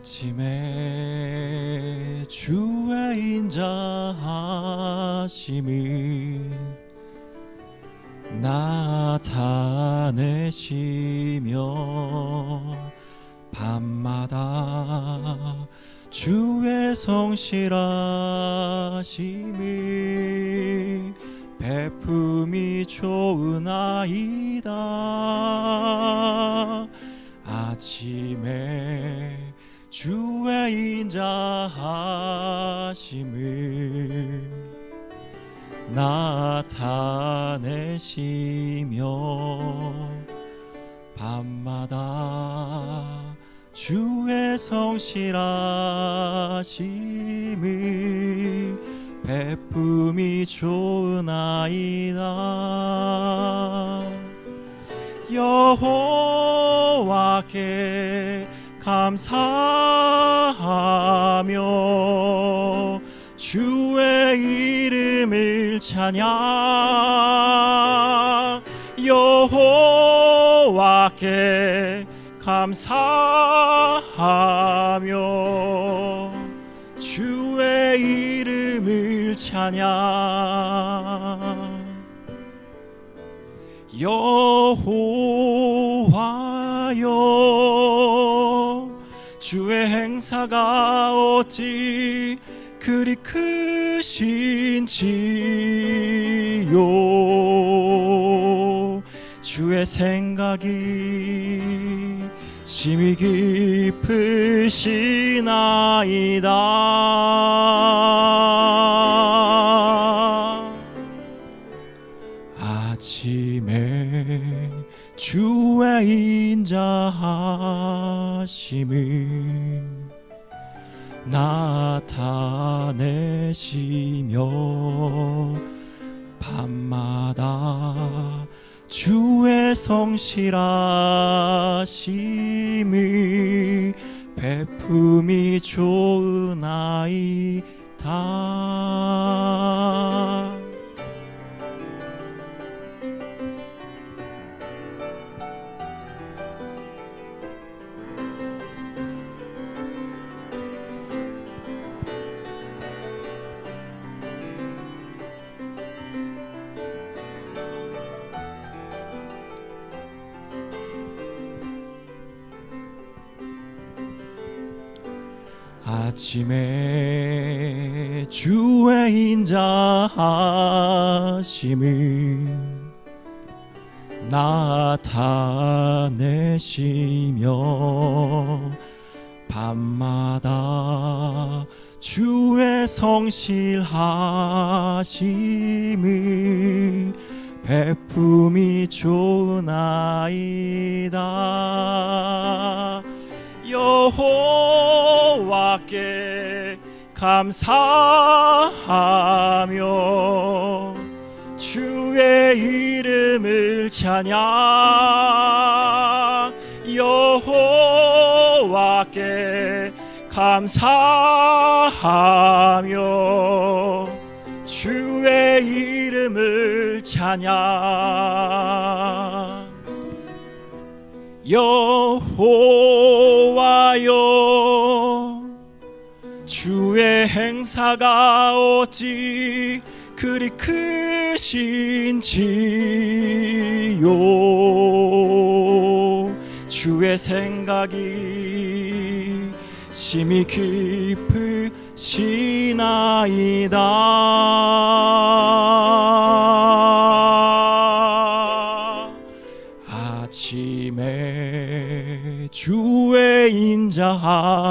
아침에 주의 인자하심이 나타내시며 밤마다 주의 성실하심이 베품이 좋으나이다. 아침에 주의 인자하심을 나타내시며 밤마다 주의 성실하심을 베품이 좋으나이다. 여호와께 감사하며 주의 이름을 찬양. 여호와께 감사하며 주의 이름을 찬양. 여호와여 주의 행사가 어찌 그리 크신지요. 주의 생각이 심히 깊으시나이다. 아침에 주의 인자하심을 나타내시며 밤마다 주의 성실하심을 베품이 좋으나이다. 아침에 주의 인자하심을 나타내시며 밤마다 주의 성실하심을 베품이 좋으나이다. 여호와께 감사하며 주의 이름을 찬양. 여호와께 감사하며 주의 이름을 찬양. 여호와여 주의 행사가 어찌 그리 크신지요. 주의 생각이 심히 깊으시나이다. 아침에 주의 인자하심을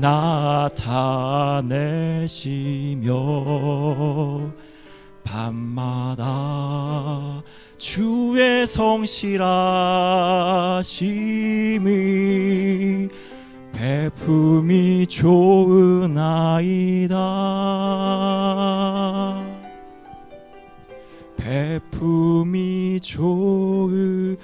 나타내시며 밤마다 주의 성실하심을 베품이 좋으나이다. 베품이 좋으나이다.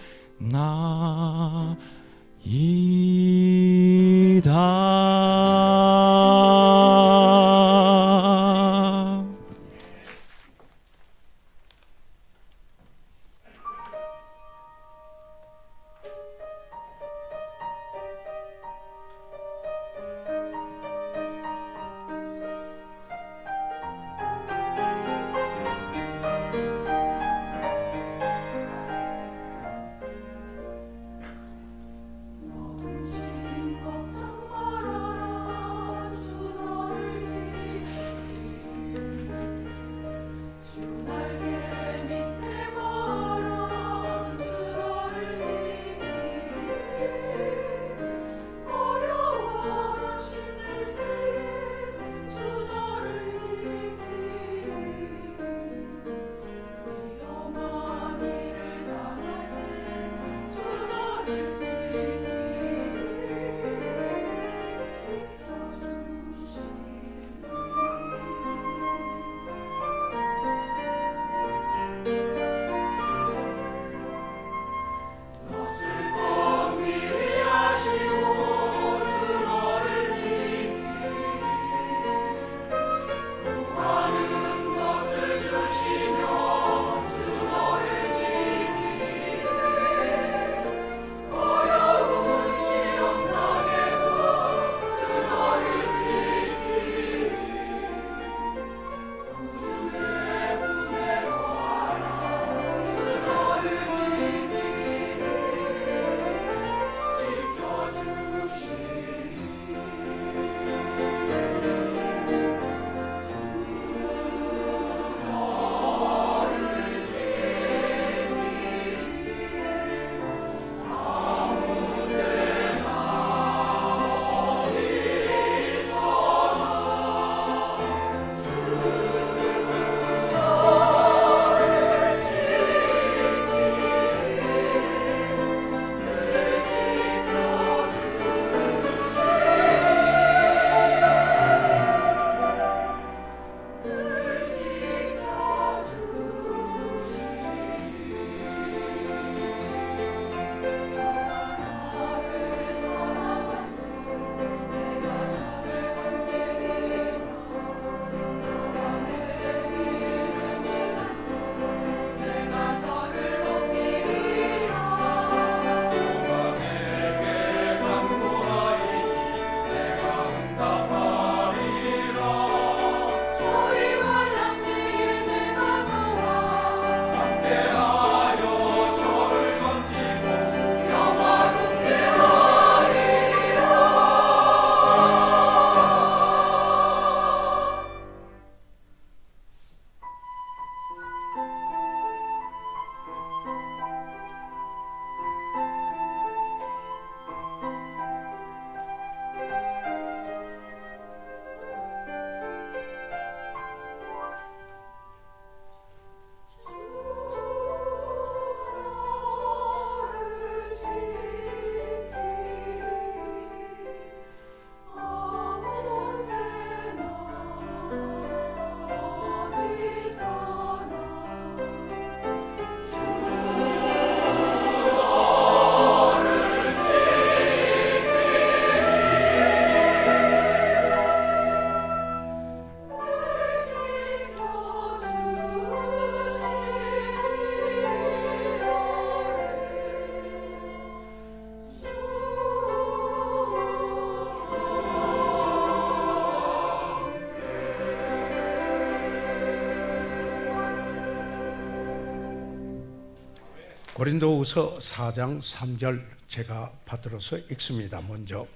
고린도후서 4장 3절 제가 받들어서 읽습니다. 먼저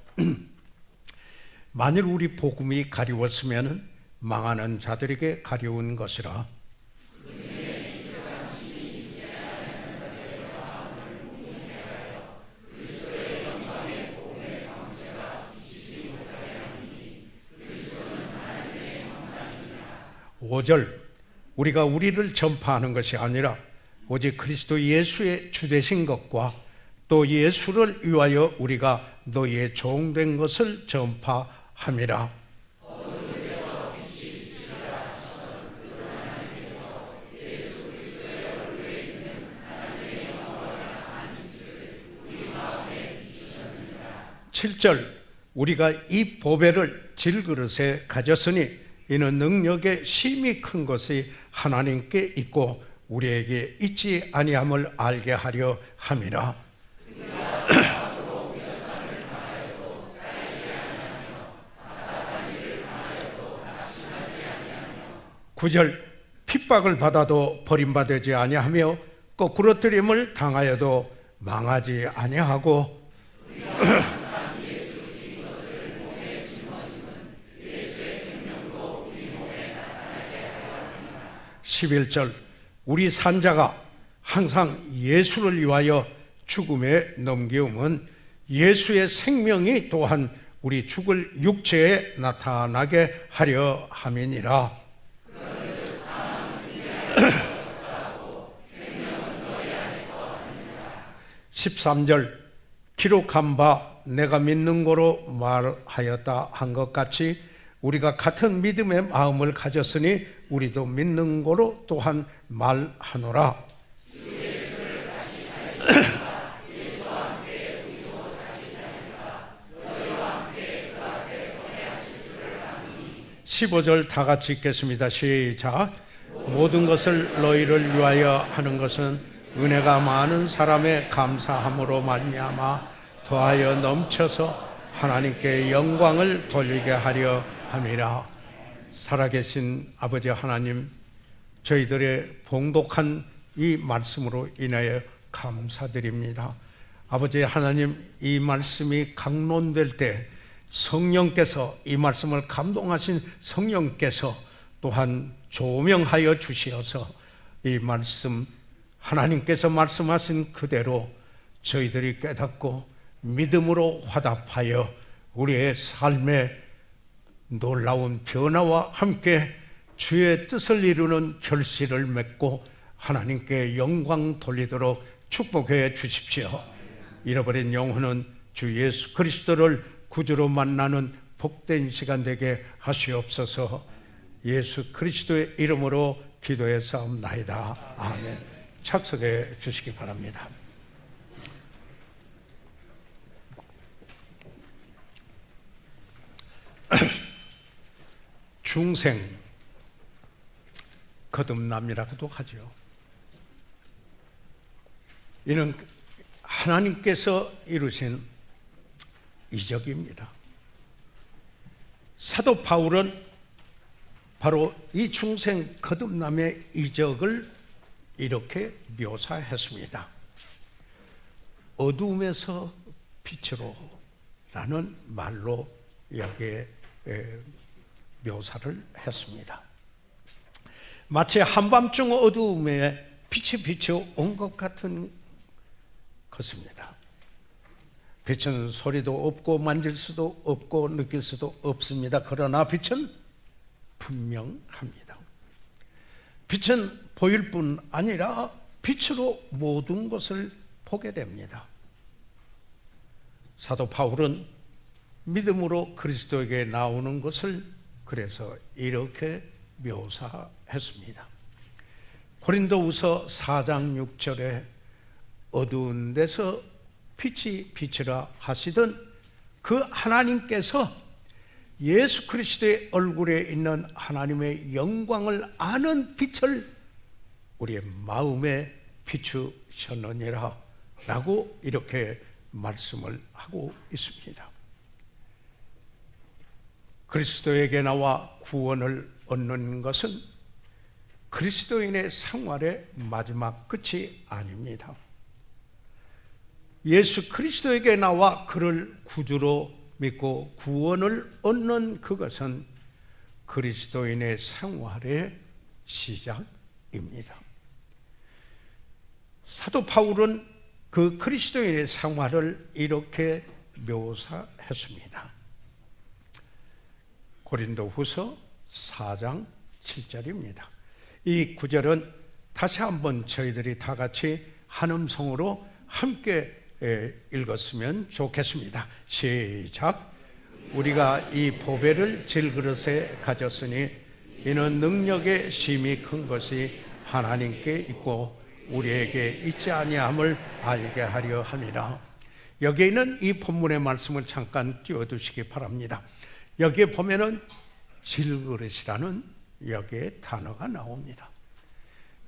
만일 우리 복음이 가리웠으면 망하는 자들에게 가려운 것이라. 오절 우리가 우리를 전파하는 것이 아니라 오직 그리스도 예수의 주되신 것과 또 예수를 위하여 우리가 너희의 종된 것을 전파함이라. 7절 우리가 이 보배를 질그릇에 가졌으니 이는 능력의 심히 큰 것이 하나님께 있고 우리에게 있지 아니함을 알게 하려 함이라. 9절 핍박을 받아도 버림받지 아니하며 거꾸러뜨림을 당하여도 망하지 아니하고 11절 우리 산자가 항상 예수를 위하여 죽음에 넘기움은 예수의 생명이 또한 우리 죽을 육체에 나타나게 하려 함이니라. 13절 기록한 바 내가 믿는 거로 말하였다 한 것 같이 우리가 같은 믿음의 마음을 가졌으니 우리도 믿는 거로 또한 말하노라. 15절 다 같이 읽겠습니다. 시작. 모든 것을 너희를 위하여 하는 것은 은혜가 많은 사람의 감사함으로 말미암아 더하여 넘쳐서 하나님께 영광을 돌리게 하려 함이라. 살아계신 아버지 하나님, 저희들의 봉독한 이 말씀으로 인하여 감사드립니다. 아버지 하나님, 이 말씀이 강론될 때 성령께서, 이 말씀을 감동하신 성령께서 또한 조명하여 주시어서 이 말씀, 하나님께서 말씀하신 그대로 저희들이 깨닫고 믿음으로 화답하여 우리의 삶의 놀라운 변화와 함께 주의 뜻을 이루는 결실을 맺고 하나님께 영광 돌리도록 축복해 주십시오. 잃어버린 영혼은 주 예수 그리스도를 구주로 만나는 복된 시간 되게 하시옵소서. 예수 그리스도의 이름으로 기도해 싸움나이다. 아멘. 착석해 주시기 바랍니다. 중생 거듭남이라고도 하죠. 이는 하나님께서 이루신 이적입니다. 사도 바울은 바로 이 중생 거듭남의 이적을 이렇게 묘사했습니다. 어두움에서 빛으로 라는 말로 여기에 묘사를 했습니다. 마치 한밤중 어두움에 빛이 비춰온 것 같은 것입니다. 빛은 소리도 없고 만질 수도 없고 느낄 수도 없습니다. 그러나 빛은 분명합니다. 빛은 보일 뿐 아니라 빛으로 모든 것을 보게 됩니다. 사도 바울은 믿음으로 그리스도에게 나오는 것을 그래서 이렇게 묘사했습니다. 고린도후서 4장 6절에 어두운 데서 빛이 비치라 하시던 그 하나님께서 예수 그리스도의 얼굴에 있는 하나님의 영광을 아는 빛을 우리의 마음에 비추셨느니라 라고 이렇게 말씀을 하고 있습니다. 그리스도에게 나와 구원을 얻는 것은 그리스도인의 생활의 마지막 끝이 아닙니다. 예수 그리스도에게 나와 그를 구주로 믿고 구원을 얻는 그것은 그리스도인의 생활의 시작입니다. 사도 바울은 그 그리스도인의 생활을 이렇게 묘사했습니다. 고린도후서 4장 7절입니다. 이 구절은 다시 한번 저희들이 다 같이 한 음성으로 함께 읽었으면 좋겠습니다. 시작. 우리가 이 보배를 질그릇에 가졌으니 이는 능력의 심히 큰 것이 하나님께 있고 우리에게 있지 아니함을 알게 하려 함이라. 여기에 있는 이 본문의 말씀을 잠깐 띄워두시기 바랍니다. 여기에 보면은 질그릇이라는 여기에 단어가 나옵니다.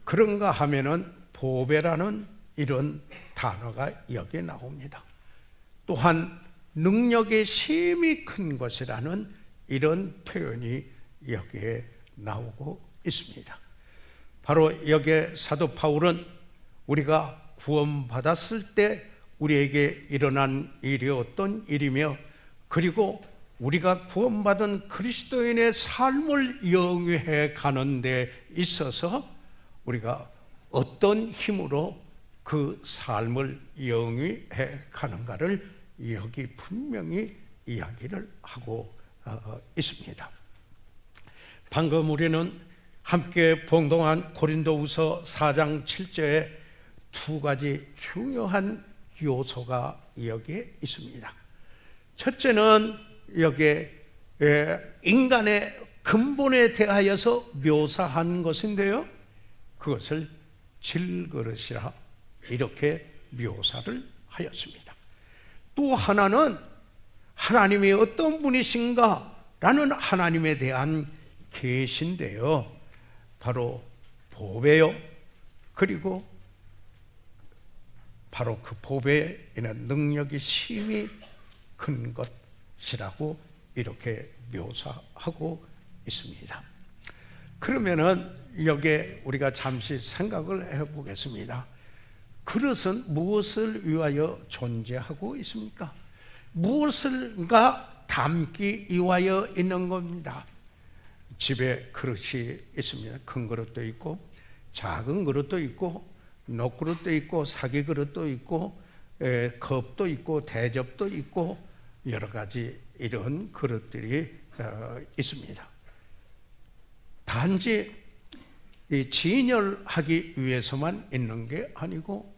그런가 하면은 보배라는 이런 단어가 여기에 나옵니다. 또한 능력의 심히 큰 것이라는 이런 표현이 여기에 나오고 있습니다. 바로 여기에 사도 바울은 우리가 구원받았을 때 우리에게 일어난 일이 어떤 일이며 그리고 우리가 구원받은 그리스도인의 삶을 영위해 가는 데 있어서 우리가 어떤 힘으로 그 삶을 영위해 가는가를 여기 분명히 이야기를 하고 있습니다. 방금 우리는 함께 봉독한 고린도후서 4장 7절에 두 가지 중요한 요소가 여기에 있습니다. 첫째는 여기에 인간의 근본에 대하여서 묘사한 것인데요, 그것을 질그릇이라 이렇게 묘사를 하였습니다. 또 하나는 하나님이 어떤 분이신가 라는 하나님에 대한 계시인데요, 바로 보배요, 그리고 바로 그 보배에 있는 능력이 심히 큰 것이라고 이렇게 묘사하고 있습니다. 그러면은 여기에 우리가 잠시 생각을 해보겠습니다. 그릇은 무엇을 위하여 존재하고 있습니까? 무엇을가 담기 위하여 있는 겁니다. 집에 그릇이 있습니다. 큰 그릇도 있고 작은 그릇도 있고 녹그릇도 있고 사기 그릇도 있고 컵도 있고 대접도 있고 여러 가지 이런 그릇들이 있습니다. 단지 진열하기 위해서만 있는 게 아니고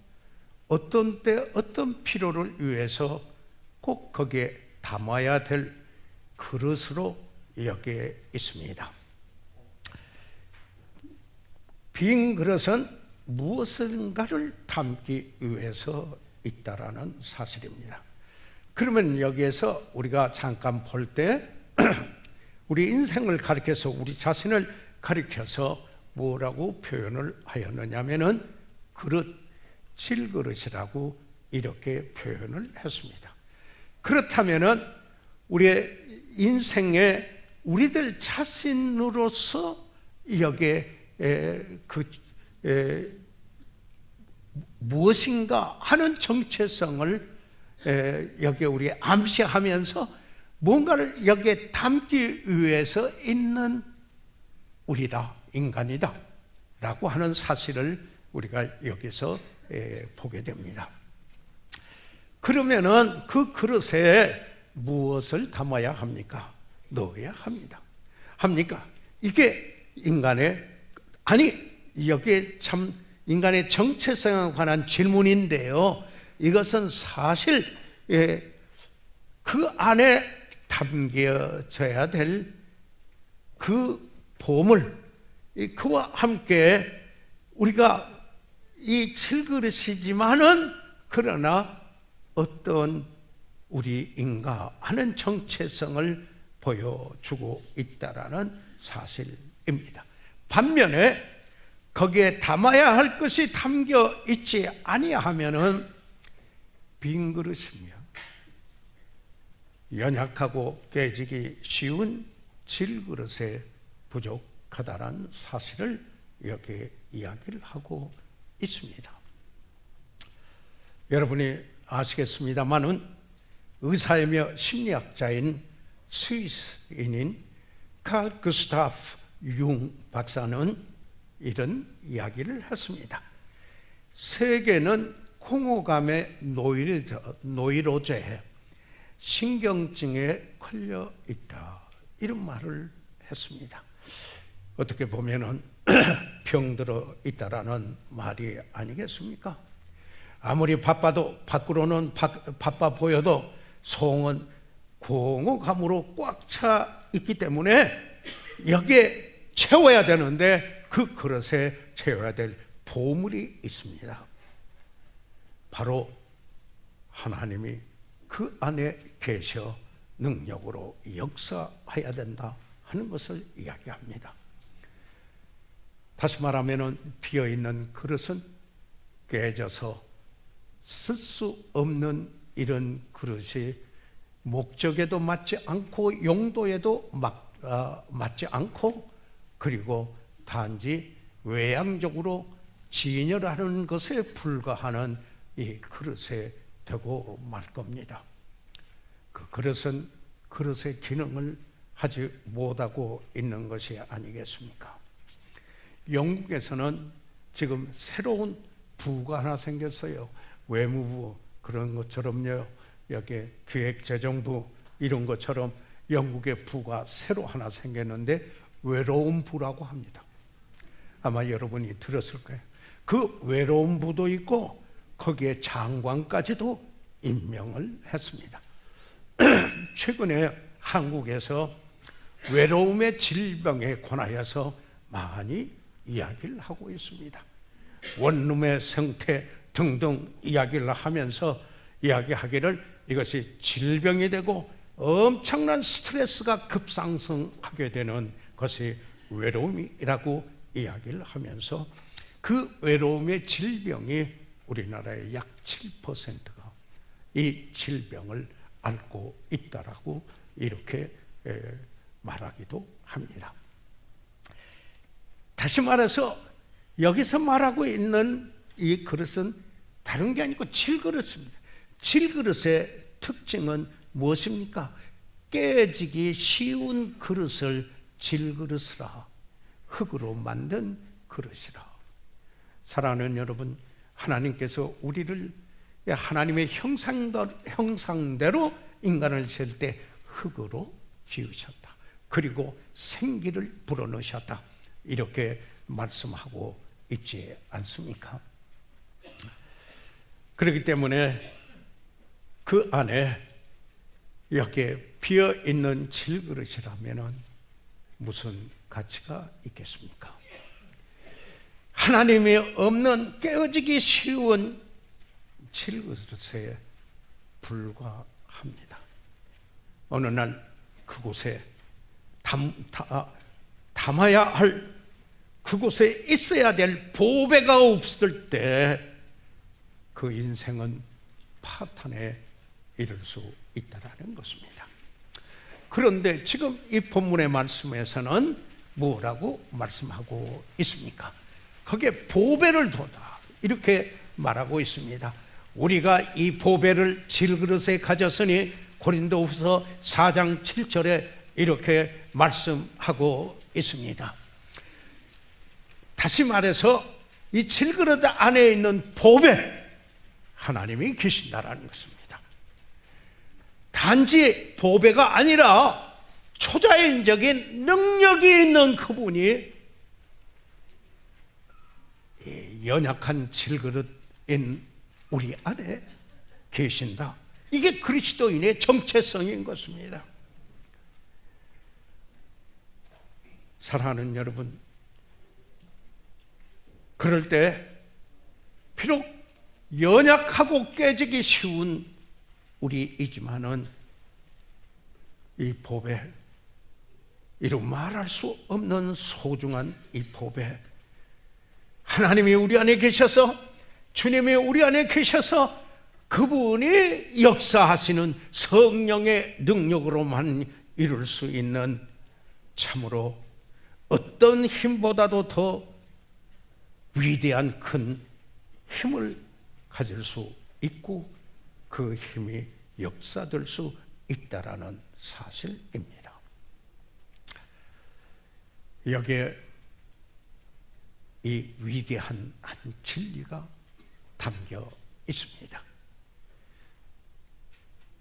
어떤 때 어떤 필요를 위해서 꼭 거기에 담아야 될 그릇으로 여기에 있습니다. 빈 그릇은 무엇인가를 담기 위해서 있다라는 사실입니다. 그러면 여기에서 우리가 잠깐 볼 때 우리 인생을 가리켜서 우리 자신을 가리켜서 뭐라고 표현을 하였느냐면은 그릇, 질그릇이라고 이렇게 표현을 했습니다. 그렇다면은 우리의 인생에 우리들 자신으로서 여기에 무엇인가 하는 정체성을 여기에 우리 암시하면서 뭔가를 여기에 담기 위해서 있는 우리다, 인간이다 라고 하는 사실을 우리가 여기서 보게 됩니다. 그러면은 그 그릇에 무엇을 담아야 합니까? 넣어야 합니다. 합니까? 이게 인간의, 아니 여기에 참 인간의 정체성에 관한 질문인데요, 이것은 사실 그 안에 담겨져야 될 그 보물, 그와 함께 우리가 이 질그릇이지만은 그러나 어떤 우리인가 하는 정체성을 보여주고 있다라는 사실입니다. 반면에 거기에 담아야 할 것이 담겨 있지 아니하면은 빈 그릇이며 연약하고 깨지기 쉬운 질그릇에 부족하다는 사실을 이렇게 이야기를 하고 있습니다. 여러분이 아시겠습니다만은 의사이며 심리학자인 스위스인인 칼 구스타프 융 박사는 이런 이야기를 했습니다. 세계는 공허감에 노이로제 신경증에 걸려 있다, 이런 말을 했습니다. 어떻게 보면은 병들어 있다라는 말이 아니겠습니까? 아무리 바빠도, 밖으로는 바빠 보여도 속은 공허감으로 꽉 차 있기 때문에 여기에 채워야 되는데 그 그릇에 채워야 될 보물이 있습니다. 바로 하나님이 그 안에 계셔 능력으로 역사해야 된다 하는 것을 이야기합니다. 다시 말하면 비어있는 그릇은 깨져서 쓸 수 없는 이런 그릇이 목적에도 맞지 않고 용도에도 맞지 않고, 그리고 단지 외향적으로 진열하는 것에 불과하는 이 그릇에 되고 말 겁니다. 그 그릇은 그릇의 기능을 하지 못하고 있는 것이 아니겠습니까? 영국에서는 지금 새로운 부가 하나 생겼어요. 외무부 그런 것처럼요, 여기 기획재정부 이런 것처럼 영국의 부가 새로 하나 생겼는데 외로운 부라고 합니다. 아마 여러분이 들었을 거예요. 그 외로운 부도 있고 거기에 장관까지도 임명을 했습니다. 최근에 한국에서 외로움의 질병에 관하여서 많이 이야기를 하고 있습니다. 원룸의 생태 등등 이야기를 하면서 이야기하기를 이것이 질병이 되고 엄청난 스트레스가 급상승하게 되는 것이 외로움이라고 이야기를 하면서 그 외로움의 질병이 우리나라의 약 7%가 이 질병을 앓고 있다라고 이렇게 말하기도 합니다. 다시 말해서 여기서 말하고 있는 이 그릇은 다른 게 아니고 질그릇입니다. 질그릇의 특징은 무엇입니까? 깨지기 쉬운 그릇을 질그릇이라, 흙으로 만든 그릇이라. 사랑하는 여러분, 하나님께서 우리를 하나님의 형상대로 인간을 지을 때 흙으로 지으셨다. 그리고 생기를 불어넣으셨다. 이렇게 말씀하고 있지 않습니까? 그렇기 때문에 그 안에 이렇게 비어있는 질그릇이라면 무슨 가치가 있겠습니까? 하나님이 없는 깨어지기 쉬운 질그릇에 불과합니다. 어느 날 그곳에 담아야 할, 그곳에 있어야 될 보배가 없을 때 그 인생은 파탄에 이를 수 있다라는 것입니다. 그런데 지금 이 본문의 말씀에서는 뭐라고 말씀하고 있습니까? 거기에 보배를 둬다 이렇게 말하고 있습니다. 우리가 이 보배를 질그릇에 가졌으니 고린도후서 4장 7절에 이렇게 말씀하고 있습니다. 다시 말해서 이 질그릇 안에 있는 보배, 하나님이 계신다라는 것입니다. 단지 보배가 아니라 초자연적인 능력이 있는 그분이 연약한 질그릇인 우리 안에 계신다. 이게 그리스도인의 정체성인 것입니다. 사랑하는 여러분, 그럴 때 비록 연약하고 깨지기 쉬운 우리이지만은 이 보배, 이루 말할 수 없는 소중한 이 보배, 하나님이 우리 안에 계셔서, 주님이 우리 안에 계셔서 그분이 역사하시는 성령의 능력으로만 이룰 수 있는 참으로 어떤 힘보다도 더 위대한 큰 힘을 가질 수 있고 그 힘이 역사될 수 있다라는 사실입니다. 여기에 이 위대한 한 진리가 담겨 있습니다.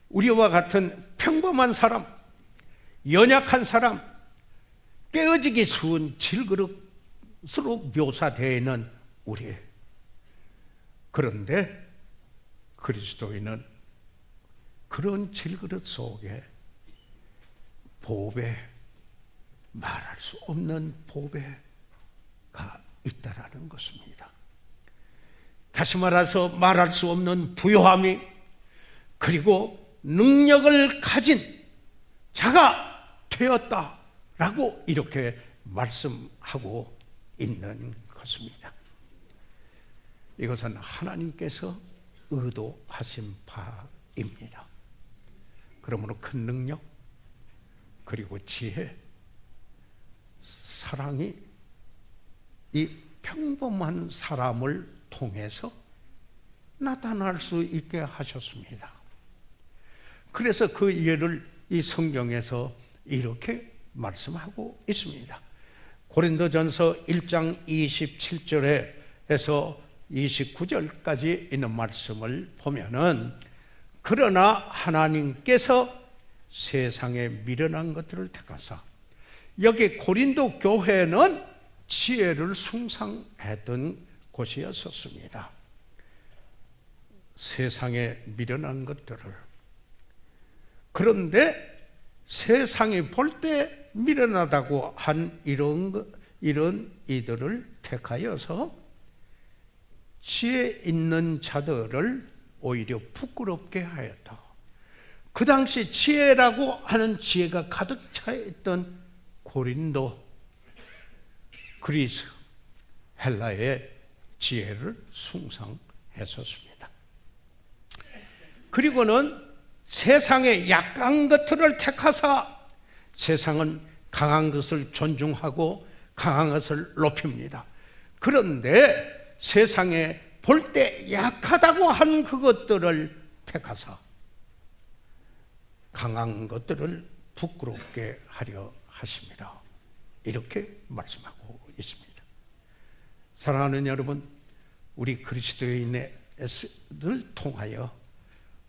우리와 같은 평범한 사람, 연약한 사람, 깨어지기 쉬운 질그릇으로 묘사되어 있는 우리. 그런데 그리스도인은 그런 질그릇 속에 보배, 말할 수 없는 보배가 있다라는 것입니다. 다시 말해서 말할 수 없는 부요함이, 그리고 능력을 가진 자가 되었다라고 이렇게 말씀하고 있는 것입니다. 이것은 하나님께서 의도하신 바입니다. 그러므로 큰 능력, 그리고 지혜, 사랑이 이 평범한 사람을 통해서 나타날 수 있게 하셨습니다. 그래서 그 예를 이 성경에서 이렇게 말씀하고 있습니다. 고린도전서 1장 27절에서 29절까지 있는 말씀을 보면은, 그러나 하나님께서 세상에 미련한 것들을 택하사, 여기 고린도 교회는 지혜를 숭상했던 곳이었습니다. 세상에 미련한 것들을, 그런데 세상이 볼 때 미련하다고 한 이런 이들을 택하여서 지혜 있는 자들을 오히려 부끄럽게 하였다. 그 당시 지혜라고 하는 지혜가 가득 차 있던 고린도, 그리스, 헬라의 지혜를 숭상했었습니다. 그리고는 세상의 약한 것들을 택하사 세상은 강한 것을 존중하고 강한 것을 높입니다. 그런데 세상에 볼 때 약하다고 한 그것들을 택하사 강한 것들을 부끄럽게 하려 하십니다. 이렇게 말씀하고 있습니다. 사랑하는 여러분, 우리 그리스도인을 통하여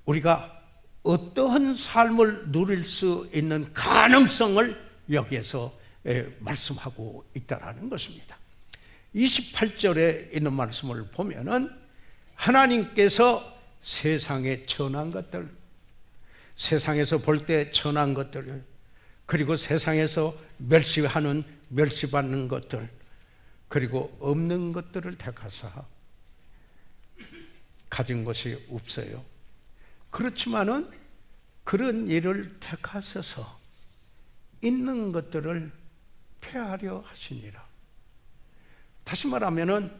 우리가 어떠한 삶을 누릴 수 있는 가능성을 여기에서 말씀하고 있다는 것입니다. 28절에 있는 말씀을 보면은 하나님께서 세상에 천한 것들, 세상에서 볼 때 천한 것들, 그리고 세상에서 멸시받는 것들, 그리고 없는 것들을 택하사 가진 것이 없어요. 그렇지만은 그런 일을 택하셔서 있는 것들을 폐하려 하시니라. 다시 말하면은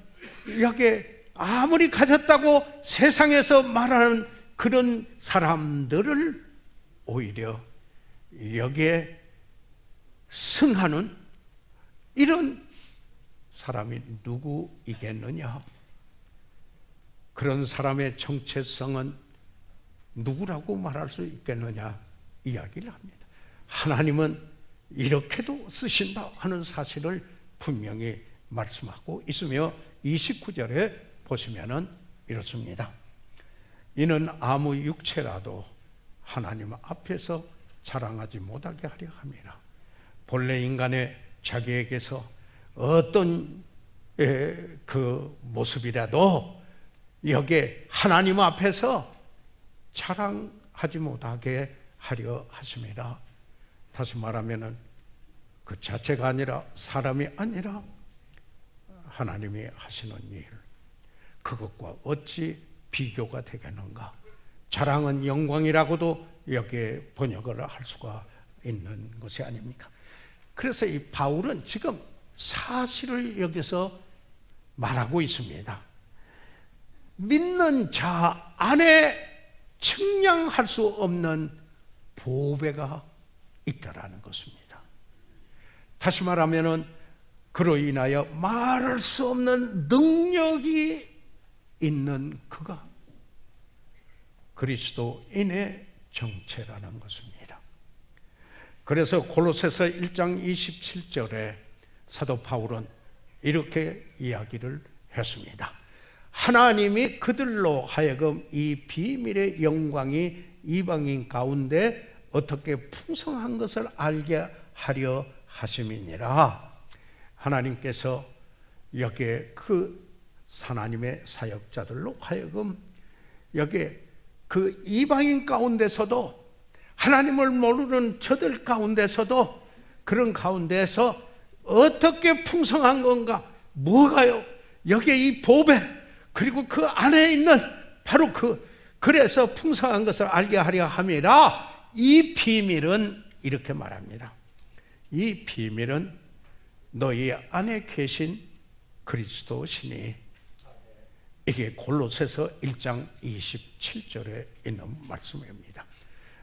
여기 아무리 가졌다고 세상에서 말하는 그런 사람들을 오히려 여기에 승하는 이런 사람이 누구이겠느냐? 그런 사람의 정체성은 누구라고 말할 수 있겠느냐 이야기를 합니다. 하나님은 이렇게도 쓰신다 하는 사실을 분명히 말씀하고 있으며 29절에 보시면은 이렇습니다. 이는 아무 육체라도 하나님 앞에서 자랑하지 못하게 하려 함이라. 본래 인간의 자기에게서 어떤 그 모습이라도 여기에 하나님 앞에서 자랑하지 못하게 하려 하심이라. 다시 말하면은 그 자체가 아니라 사람이 아니라 하나님이 하시는 일, 그것과 어찌 비교가 되겠는가? 자랑은 영광이라고도 여기에 번역을 할 수가 있는 것이 아닙니까? 그래서 이 바울은 지금 사실을 여기서 말하고 있습니다. 믿는 자 안에 측량할 수 없는 보배가 있다라는 것입니다. 다시 말하면은 그로 인하여 말할 수 없는 능력이 있는 그가 그리스도인의 정체라는 것입니다. 그래서 골로새서 1장 27절에 사도 바울은 이렇게 이야기를 했습니다. 하나님이 그들로 하여금 이 비밀의 영광이 이방인 가운데 어떻게 풍성한 것을 알게 하려 하심이니라. 하나님께서 여기에 그 하나님의 사역자들로 하여금 여기에 그 이방인 가운데서도 하나님을 모르는 저들 가운데서도 그런 가운데서 어떻게 풍성한 건가, 뭐가요? 여기에 이 보배, 그리고 그 안에 있는 바로 그래서 풍성한 것을 알게 하려 함이라. 이 비밀은 이렇게 말합니다. 이 비밀은 너희 안에 계신 그리스도시니. 이게 골로새서 1장 27절에 있는 말씀입니다.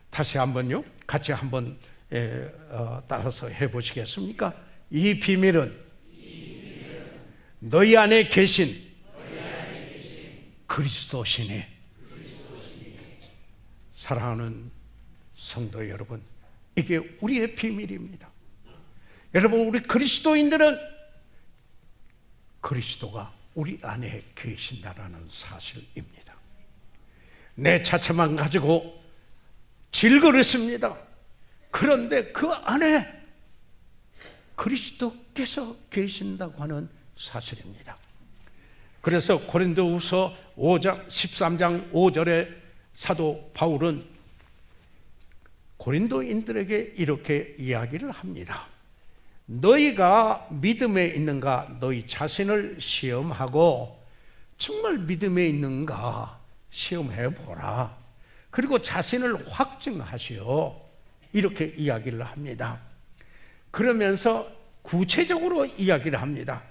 다시 한번요, 같이 한번 따라서 해보시겠습니까? 이 비밀은 너희 안에 계신 그리스도시니. 사랑하는 성도 여러분, 이게 우리의 비밀입니다. 여러분, 우리 그리스도인들은 그리스도가 우리 안에 계신다라는 사실입니다. 내 자체만 가지고 질그릇습니다. 그런데 그 안에 그리스도께서 계신다고 하는 사실입니다. 그래서 고린도후서 5장 13장 5절에 사도 바울은 고린도인들에게 이렇게 이야기를 합니다. 너희가 믿음에 있는가 너희 자신을 시험하고 정말 믿음에 있는가 시험해 보라. 그리고 자신을 확증하시오. 이렇게 이야기를 합니다. 그러면서 구체적으로 이야기를 합니다.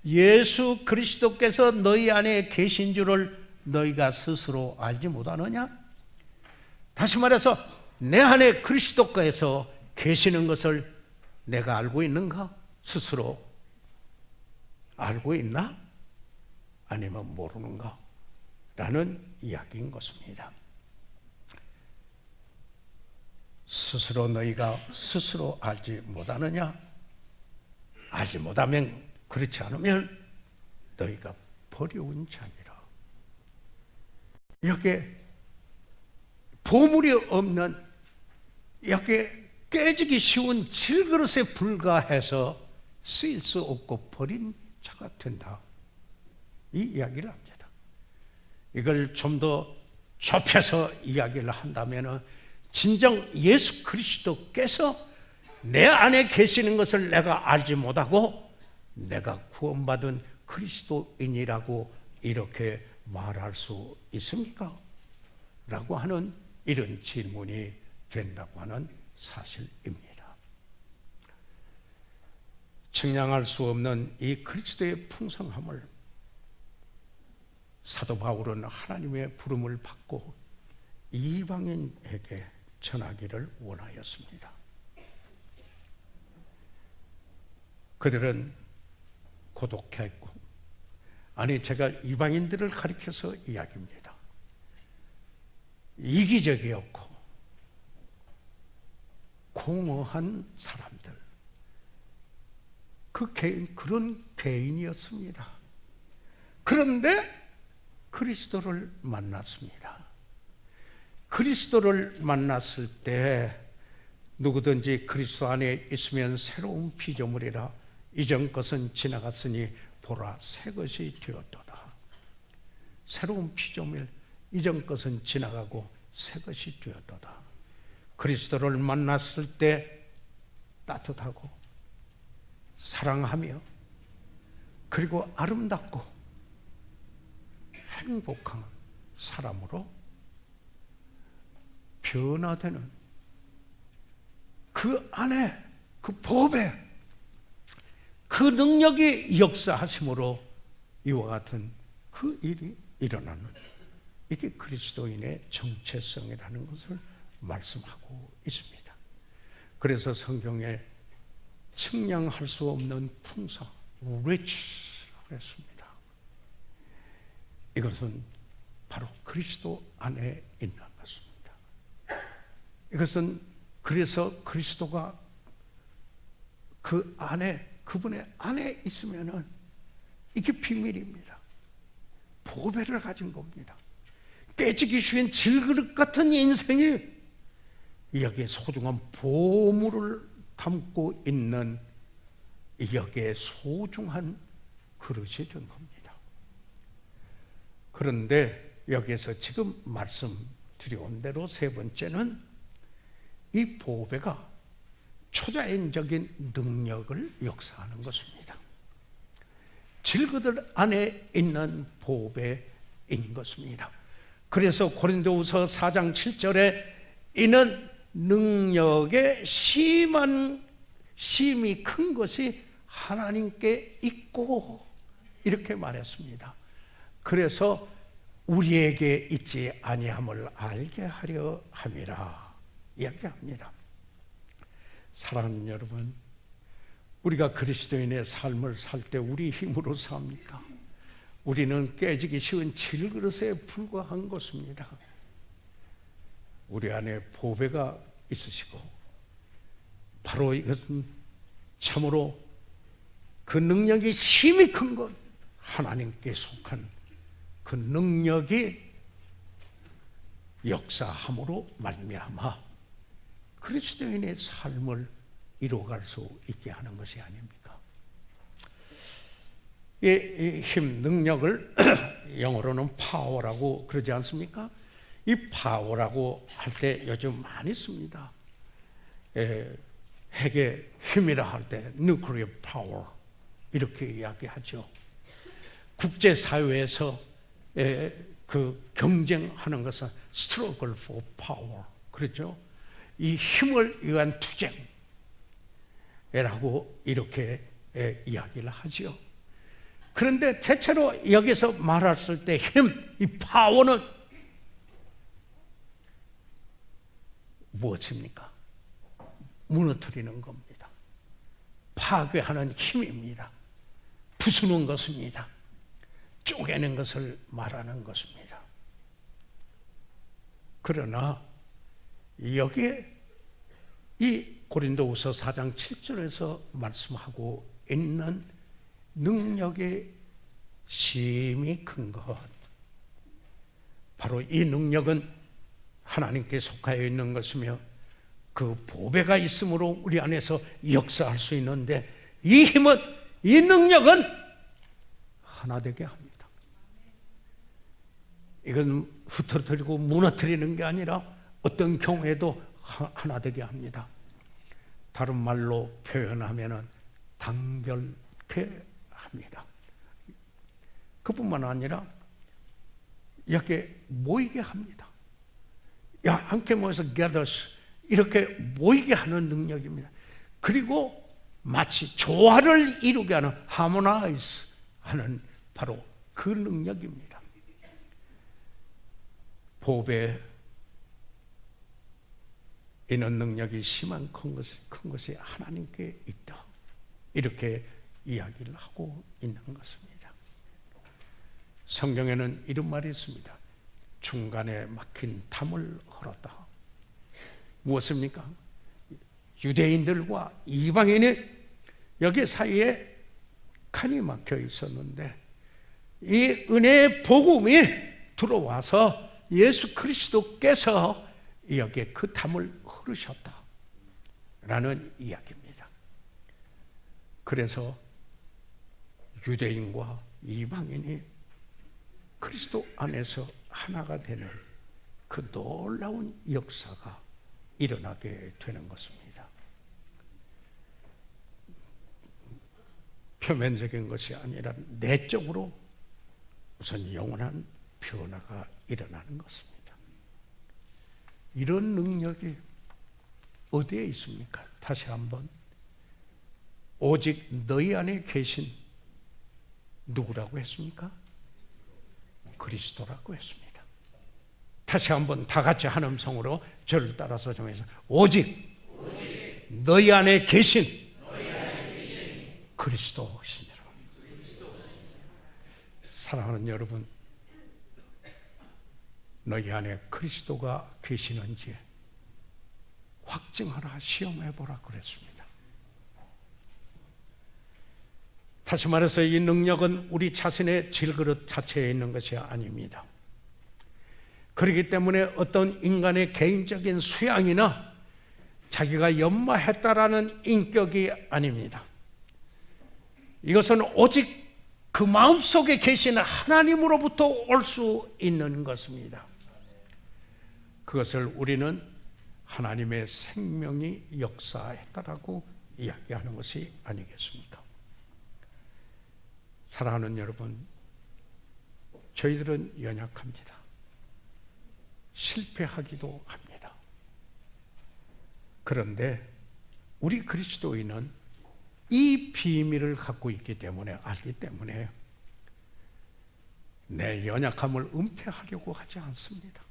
예수 그리스도께서 너희 안에 계신 줄을 너희가 스스로 알지 못하느냐? 다시 말해서 내 안에 그리스도께서 계시는 것을 내가 알고 있는가? 스스로 알고 있나? 아니면 모르는가? 라는 이야기인 것입니다. 스스로 너희가 스스로 알지 못하느냐? 알지 못하면 그렇지 않으면 너희가 버려온 자니라. 여기에 보물이 없는 여기에 깨지기 쉬운 질그릇에 불과해서 쓰일 수 없고 버린 자가 된다. 이 이야기를 합니다. 이걸 좀 더 좁혀서 이야기를 한다면 진정 예수 그리스도께서 내 안에 계시는 것을 내가 알지 못하고 내가 구원받은 그리스도인이라고 이렇게 말할 수 있습니까? 라고 하는 이런 질문이 된다고 하는 사실입니다. 측량할 수 없는 이 그리스도의 풍성함을 사도 바울은 하나님의 부름을 받고 이방인에게 전하기를 원하였습니다. 그들은 고독했고, 아니 제가 이방인들을 가리켜서 이야기합니다. 이기적이었고 공허한 사람들, 그런 개인이었습니다. 그런데 그리스도를 만났습니다. 그리스도를 만났을 때 누구든지 그리스도 안에 있으면 새로운 피조물이라 이전 것은 지나갔으니 보라 새 것이 되었도다. 새로운 피조물, 이전 것은 지나가고 새 것이 되었도다. 그리스도를 만났을 때 따뜻하고 사랑하며 그리고 아름답고 행복한 사람으로 변화되는 그 안에 그 법에 그 능력이 역사하심으로 이와 같은 그 일이 일어나는, 이게 그리스도인의 정체성이라는 것을 말씀하고 있습니다. 그래서 성경에 측량할 수 없는 풍성, rich라고 했습니다. 이것은 바로 그리스도 안에 있는 것입니다. 이것은 그래서 그리스도가 그 안에, 그분의 안에 있으면은 이게 비밀입니다. 보배를 가진 겁니다. 깨지기 쉬운 질그릇 같은 인생이 여기에 소중한 보물을 담고 있는 여기에 소중한 그릇이 된 겁니다. 그런데 여기에서 지금 말씀드려온 대로 세 번째는 이 보배가 초자연적인 능력을 역사하는 것입니다. 질그릇 안에 있는 보배인 것입니다. 그래서 고린도후서 4장 7절에 이는 능력의 심이 큰 것이 하나님께 있고 이렇게 말했습니다. 그래서 우리에게 있지 아니함을 알게 하려 함이라 이야기합니다. 사랑하는 여러분, 우리가 그리스도인의 삶을 살 때 우리 힘으로 삽니까? 우리는 깨지기 쉬운 질그릇에 불과한 것입니다. 우리 안에 보배가 있으시고 바로 이것은 참으로 그 능력이 심히 큰 것, 하나님께 속한 그 능력이 역사함으로 말미암아 그리스도인의 삶을 이루어갈 수 있게 하는 것이 아닙니까? 이 힘, 능력을 영어로는 파워라고 그러지 않습니까? 이 파워라고 할 때 요즘 많이 씁니다. 핵의 힘이라 할 때 nuclear power 이렇게 이야기하죠. 국제사회에서 그 경쟁하는 것은 struggle for power 그렇죠? 이 힘을 위한 투쟁이라고 이렇게 이야기를 하죠. 그런데 대체로 여기서 말했을 때 힘, 이 파워는 무엇입니까? 무너뜨리는 겁니다. 파괴하는 힘입니다. 부수는 것입니다. 쪼개는 것을 말하는 것입니다. 그러나 여기에 이 고린도후서 4장 7절에서 말씀하고 있는 능력의 심히 큰 것, 바로 이 능력은 하나님께 속하여 있는 것이며 그 보배가 있으므로 우리 안에서 역사할 수 있는데, 이 힘은, 이 능력은 하나 되게 합니다. 이건 흩어뜨리고 무너뜨리는 게 아니라 어떤 경우에도 하나 되게 합니다. 다른 말로 표현하면 단결케 합니다. 그뿐만 아니라 이렇게 모이게 합니다. 야, 함께 모여서 gathers 이렇게 모이게 하는 능력입니다. 그리고 마치 조화를 이루게 하는 harmonize 하는 바로 그 능력입니다. 보배에 있는 능력이 심한 큰 것이 하나님께 있다. 이렇게 이야기를 하고 있는 것입니다. 성경에는 이런 말이 있습니다. 중간에 막힌 담을 헐었다. 무엇입니까? 유대인들과 이방인이 여기 사이에 칸이 막혀 있었는데, 이 은혜의 복음이 들어와서 예수 그리스도께서 여기에 그 담을 흐르셨다라는 이야기입니다. 그래서 유대인과 이방인이 그리스도 안에서 하나가 되는 그 놀라운 역사가 일어나게 되는 것입니다. 표면적인 것이 아니라 내적으로 우선 영원한 변화가 일어나는 것입니다. 이런 능력이 어디에 있습니까? 다시 한번, 오직 너희 안에 계신 누구라고 했습니까? 그리스도라고 했습니다. 다시 한번 다 같이 한 음성으로 저를 따라서 정해서, 오직 너희 안에 계신 그리스도시니라. 사랑하는 여러분, 너희 안에 그리스도가 계시는지 확증하라, 시험해보라 그랬습니다. 다시 말해서 이 능력은 우리 자신의 질그릇 자체에 있는 것이 아닙니다. 그렇기 때문에 어떤 인간의 개인적인 수양이나 자기가 연마했다라는 인격이 아닙니다. 이것은 오직 그 마음속에 계신 하나님으로부터 올 수 있는 것입니다. 그것을 우리는 하나님의 생명이 역사했다라고 이야기하는 것이 아니겠습니까? 사랑하는 여러분, 저희들은 연약합니다. 실패하기도 합니다. 그런데 우리 그리스도인은 이 비밀을 갖고 있기 때문에, 알기 때문에 내 연약함을 은폐하려고 하지 않습니다.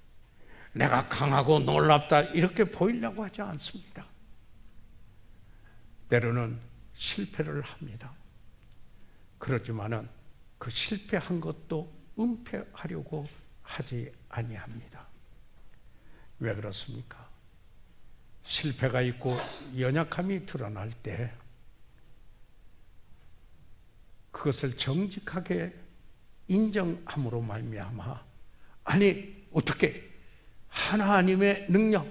내가 강하고 놀랍다 이렇게 보이려고 하지 않습니다. 때로는 실패를 합니다. 그렇지만은 그 실패한 것도 은폐하려고 하지 아니합니다. 왜 그렇습니까? 실패가 있고 연약함이 드러날 때 그것을 정직하게 인정함으로 말미암아, 아니 어떻게 하나님의 능력,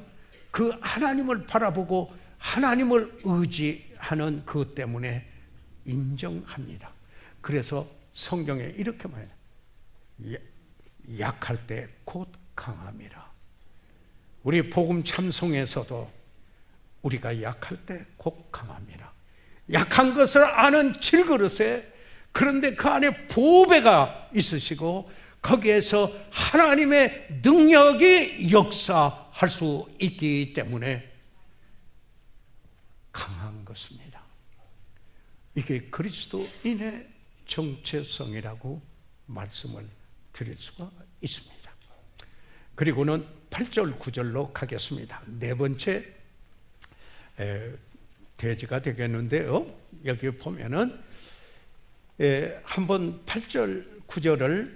그 하나님을 바라보고 하나님을 의지하는 그것 때문에 인정합니다. 그래서 성경에 이렇게 말해요. 약할 때 곧 강함이라. 우리 복음 참송에서도 우리가 약할 때 곧 강함이라. 약한 것을 아는 질그릇에, 그런데 그 안에 보배가 있으시고 거기에서 하나님의 능력이 역사할 수 있기 때문에 강한 것입니다. 이게 그리스도인의 정체성이라고 말씀을 드릴 수가 있습니다. 그리고는 8절 9절로 가겠습니다. 네 번째 대지가 되겠는데요, 여기 보면은 한번 8절 9절을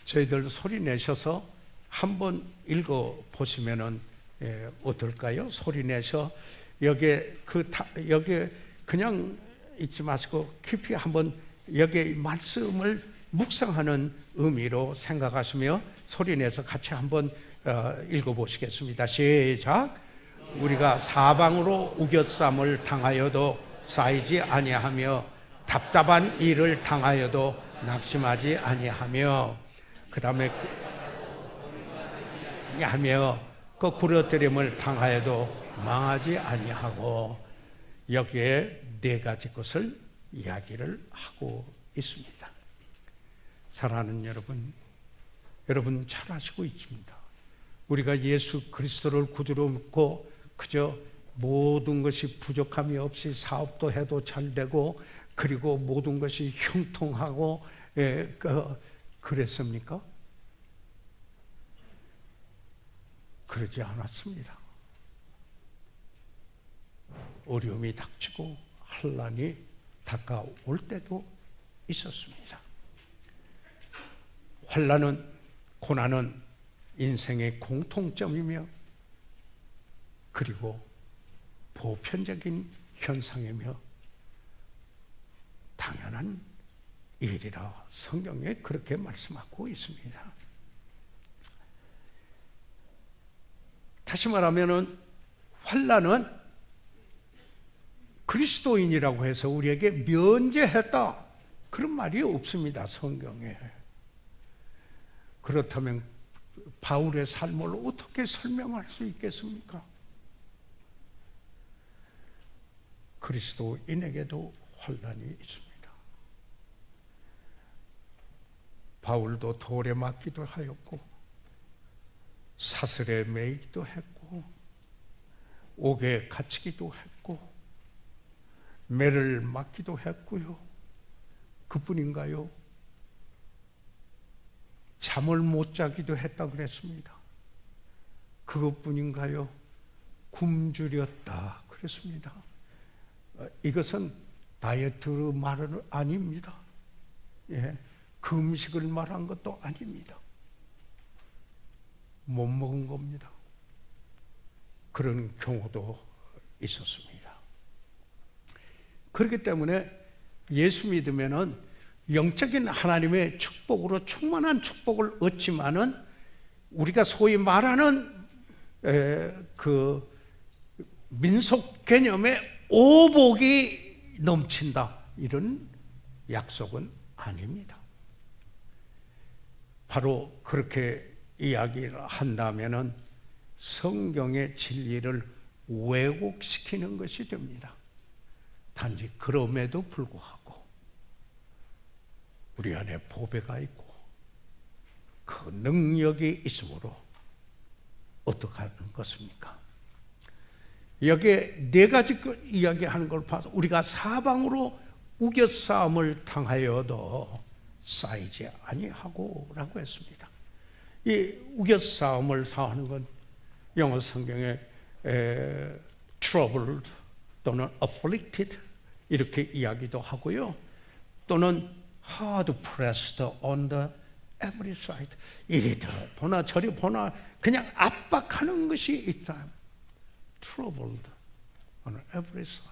저희들 소리 내셔서 한번 읽어 보시면은 어떨까요? 소리 내서 여기 그냥 읽지 마시고 깊이 한번 여기 말씀을 묵상하는 의미로 생각하시며 소리 내서 같이 한번 읽어 보시겠습니다. 시작. 우리가 사방으로 우겨쌈을 당하여도 쌓이지 아니하며 답답한 일을 당하여도 낙심하지 아니하며, 그 다음에 그 구려뜨림을 당하여도 망하지 아니하고, 여기에 네 가지 것을 이야기를 하고 있습니다. 사랑하는 여러분 잘 아시고 있습니다. 우리가 예수 그리스도를 구주로 믿고 그저 모든 것이 부족함이 없이 사업도 해도 잘 되고 그리고 모든 것이 형통하고 그랬습니까? 그러지 않았습니다. 어려움이 닥치고 환난이 다가올 때도 있었습니다. 환난은, 고난은 인생의 공통점이며 그리고 보편적인 현상이며 당연한 일이라 성경에 그렇게 말씀하고 있습니다. 다시 말하면은 환난은 그리스도인이라고 해서 우리에게 면제했다, 그런 말이 없습니다, 성경에. 그렇다면 바울의 삶을 어떻게 설명할 수 있겠습니까? 그리스도인에게도 환난이 있습니다. 바울도 돌에 맞기도 하였고 사슬에 매이기도 했고 옥에 갇히기도 했고 매를 맞기도 했고요. 그뿐인가요? 잠을 못 자기도 했다 그랬습니다. 그것뿐인가요? 굶주렸다 그랬습니다. 이것은 다이어트 말은 아닙니다. 그 음식을 말한 것도 아닙니다. 못 먹은 겁니다. 그런 경우도 있었습니다. 그렇기 때문에 예수 믿으면은 영적인 하나님의 축복으로 충만한 축복을 얻지만은 우리가 소위 말하는 그 민속 개념의 오복이 넘친다, 이런 약속은 아닙니다. 바로 그렇게 이야기를 한다면은 성경의 진리를 왜곡시키는 것이 됩니다. 단지 그럼에도 불구하고 우리 안에 보배가 있고 그 능력이 있으므로 어떻게 하는 것입니까? 여기에 네 가지 이야기하는 걸 봐서 우리가 사방으로 우겨싸움을 당하여도 쌓이지 아니하고 라고 했습니다. 이 우겨싸움을 사하는 건 영어 성경에 troubled 또는 afflicted 이렇게 이야기도 하고요. 또는 hard pressed on the every side. 이리 보나 저리 보나 그냥 압박하는 것이 있다. Troubled on every side.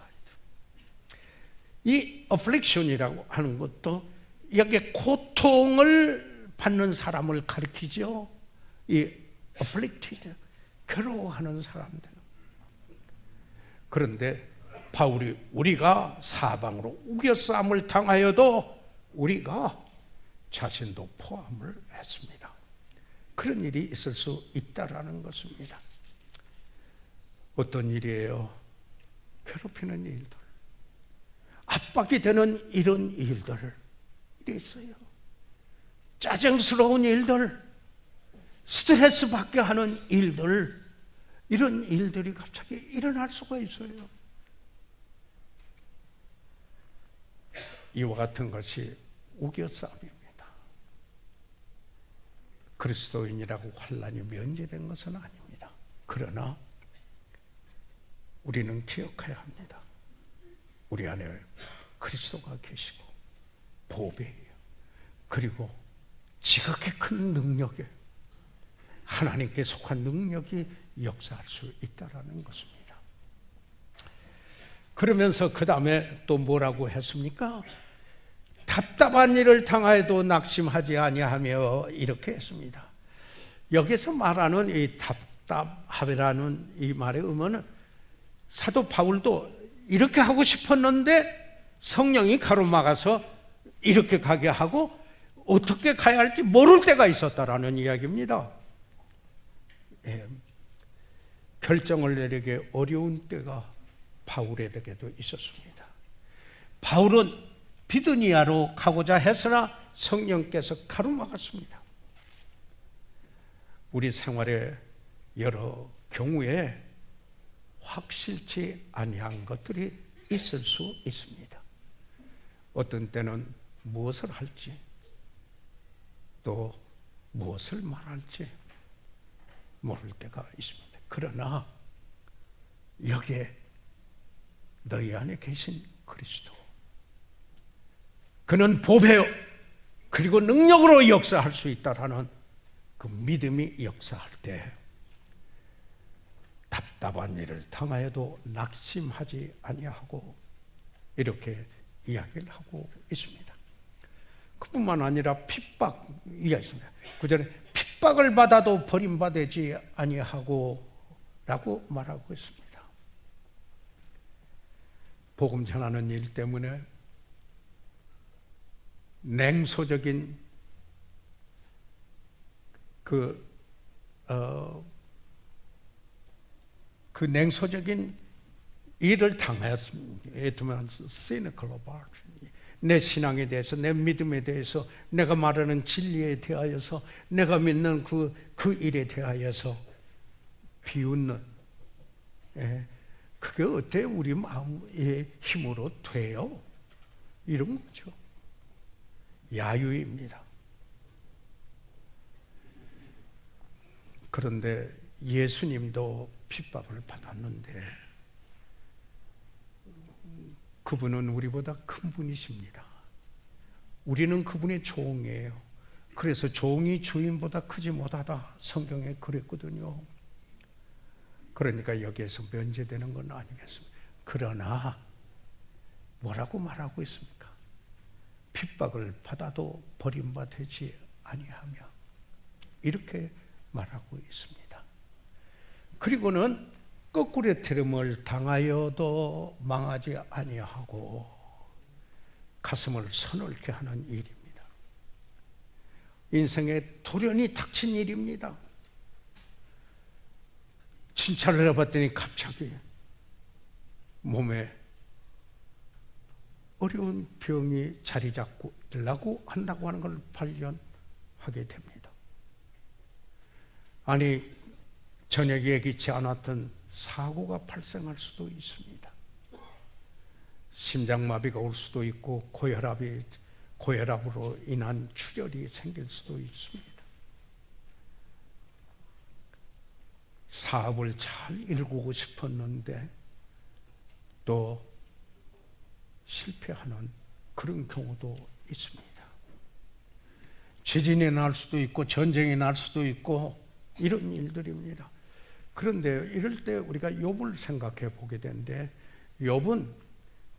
이 affliction이라고 하는 것도 여기 고통을 받는 사람을 가리키죠. 이 afflicted, 괴로워하는 사람들. 그런데 바울이 우리가 사방으로 우겨싸움을 당하여도 우리가 자신도 포함을 했습니다. 그런 일이 있을 수 있다라는 것입니다. 어떤 일이에요? 괴롭히는 일들, 압박이 되는 이런 일들이 있어요. 짜증스러운 일들, 스트레스 받게 하는 일들, 이런 일들이 갑자기 일어날 수가 있어요. 이와 같은 것이 우겨싸움입니다. 그리스도인이라고 환난이 면제된 것은 아닙니다. 그러나 우리는 기억해야 합니다. 우리 안에 그리스도가 계시고 보배예요. 그리고 지극히 큰 능력에 하나님께 속한 능력이 역사할 수 있다라는 것입니다. 그러면서 그 다음에 또 뭐라고 했습니까? 답답한 일을 당하여도 낙심하지 아니하며 이렇게 했습니다. 여기서 말하는 이 답답하라는 이 말의 의미는 사도 바울도 이렇게 하고 싶었는데 성령이 가로막아서 이렇게 가게 하고 어떻게 가야 할지 모를 때가 있었다라는 이야기입니다. 예, 결정을 내리기 어려운 때가 바울에게도 있었습니다. 바울은 비두니아로 가고자 했으나 성령께서 가로막았습니다. 우리 생활에 여러 경우에 확실치 아니한 것들이 있을 수 있습니다. 어떤 때는 무엇을 할지 또 무엇을 말할지 모를 때가 있습니다. 그러나 여기에 너희 안에 계신 그리스도, 그는 보배요 그리고 능력으로 역사할 수 있다라는 그 믿음이 역사할 때 답답한 일을 당하여도 낙심하지 아니하고 이렇게 이야기를 하고 있습니다. 그뿐만 아니라 핍박 이야기했습니다. 그 전에 핍박을 받아도 버림받지 아니하고 라고 말하고 있습니다. 복음 전하는 일 때문에 냉소적인 그 냉소적인 일을 당하였습니다. 내 신앙에 대해서, 내 믿음에 대해서, 내가 말하는 진리에 대하여서, 내가 믿는 그 일에 대하여서 비웃는, 그게 어때 우리 마음의 힘으로 돼요? 이런 거죠. 야유입니다. 그런데 예수님도 핍박을 받았는데 그분은 우리보다 큰 분이십니다. 우리는 그분의 종이에요. 그래서 종이 주인보다 크지 못하다 성경에 그랬거든요. 그러니까 여기에서 면제되는 건 아니겠습니까? 그러나 뭐라고 말하고 있습니까? 핍박을 받아도 버림받지 아니하며 이렇게 말하고 있습니다. 그리고는 거꾸로 트름을 당하여도 망하지 아니하고 가슴을 서늘게 하는 일입니다. 인생에 돌연히 닥친 일입니다. 진찰을 해봤더니 갑자기 몸에 어려운 병이 자리 잡고 한다고 하는 걸 발견하게 됩니다. 아니, 전혀 예기치 않았던 사고가 발생할 수도 있습니다. 심장마비가 올 수도 있고 고혈압으로 인한 출혈이 생길 수도 있습니다. 사업을 잘 일구고 싶었는데 또 실패하는 그런 경우도 있습니다. 지진이 날 수도 있고 전쟁이 날 수도 있고 이런 일들입니다. 그런데 이럴 때 우리가 욥을 생각해 보게 되는데 욥은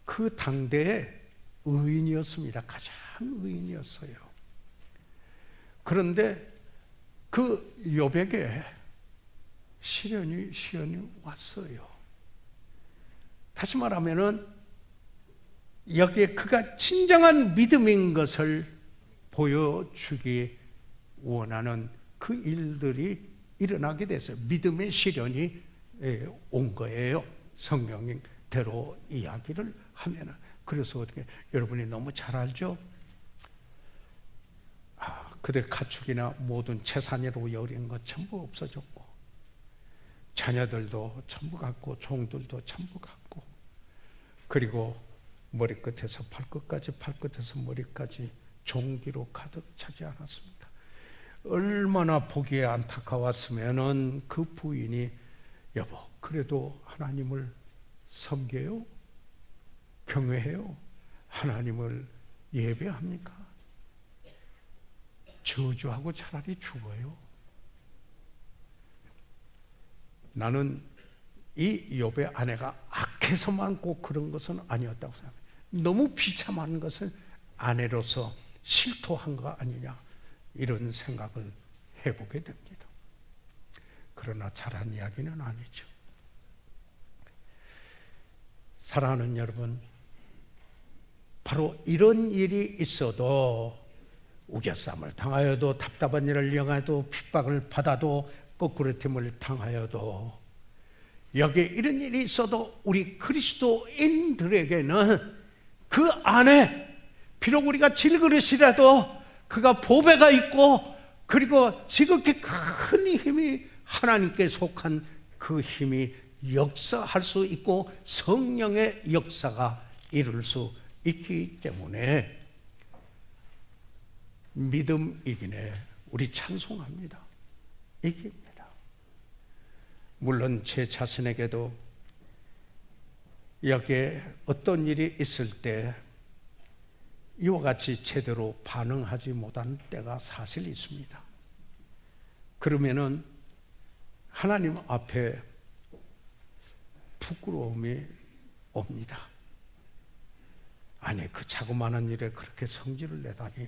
그 당대의 의인이었습니다. 가장 의인이었어요. 그런데 그 욥에게 시련이 왔어요. 다시 말하면은 여기에 그가 진정한 믿음인 것을 보여주기 원하는 그 일들이 일어나게 됐어요. 믿음의 시련이 온 거예요. 성경대로 이야기를 하면은. 그래서 어떻게 여러분이 너무 잘 알죠? 그들 가축이나 모든 재산으로 여린 것 전부 없어졌고, 자녀들도 전부 갔고, 종들도 전부 갔고, 그리고 머리끝에서 발끝까지, 발끝에서 머리까지 종기로 가득 차지 않았습니다. 얼마나 보기에 안타까웠으면은 그 부인이 여보, 그래도 하나님을 섬겨요? 경외해요? 하나님을 예배합니까? 저주하고 차라리 죽어요. 나는 이 욥의 아내가 악해서만 꼭 그런 것은 아니었다고 생각해요. 너무 비참한 것은 아내로서 실토한 거 아니냐, 이런 생각을 해보게 됩니다. 그러나 잘한 이야기는 아니죠. 사랑하는 여러분, 바로 이런 일이 있어도, 우겨쌈을 당하여도, 답답한 일을 당하여도, 핍박을 받아도, 거꾸로짐을 당하여도, 여기에 이런 일이 있어도 우리 그리스도인들에게는 그 안에 비록 우리가 질그릇이라도 그가 보배가 있고, 그리고 지극히 큰 힘이, 하나님께 속한 그 힘이 역사할 수 있고 성령의 역사가 이룰 수 있기 때문에 믿음 이기네, 우리 찬송합니다. 이깁니다. 물론 제 자신에게도 여기에 어떤 일이 있을 때 이와 같이 제대로 반응하지 못한 때가 사실 있습니다. 그러면은 하나님 앞에 부끄러움이 옵니다. 아니, 그 자그마한 일에 그렇게 성질을 내다니,